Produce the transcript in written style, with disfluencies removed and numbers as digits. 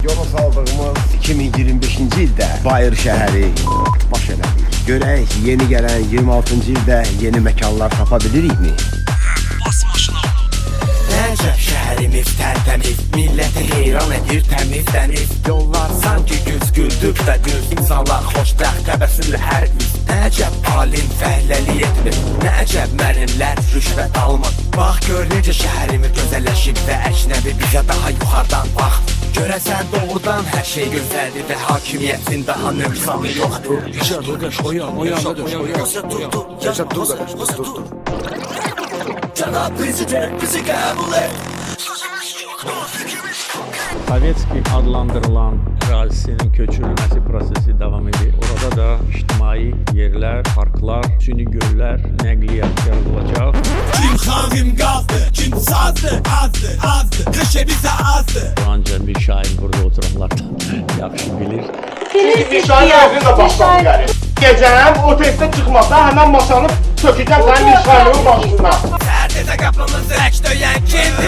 Yola saldığımız 2025-ci ildə Bayır şəhəri baş elədik. Görək yeni gələn 26-cı ildə yeni məkanlar tapa bilirikmi? Bas maşına. Nəcəb şəhərimiz tərtəmiz, milləti heyran edir təmiz-təmiz. Yollar sanki güz güldür də düz, insanlar xoşbəxt təbəssümlü hər üz. Nəcəb alim fəhləli etmir, nəcəb mənimlər rüşvət almır. Bax gör necə şəhərimiz gözəlləşib və əcnəbi bizə daha yuxarıdan bax. Görəsən doğrudan hər şey gözəldir və hakimiyyətin daha nöqsanı yoxdur. Yaşa dur qardaş, Dur. Cənab prezident bizi qəbul et. Sovetski adlandırılan ərazisinin köçürülməsi prosesi davam edir. Orada da ictimai yerlər, parklar, süni göllər, nəqliyyat yaradılacaq. Kim xavim qazdı, kim sazdı, azdı, qışı bizə azdı. Ancaq bir şair burada oturanlardan yaxşı bilir. Nişanı özünlə başladı gəlir. Gecəm o testdə çıxmasa həmən masanı sökəcəm sənin nişanının başına. Sərdə də qapımızı ək döyən kim?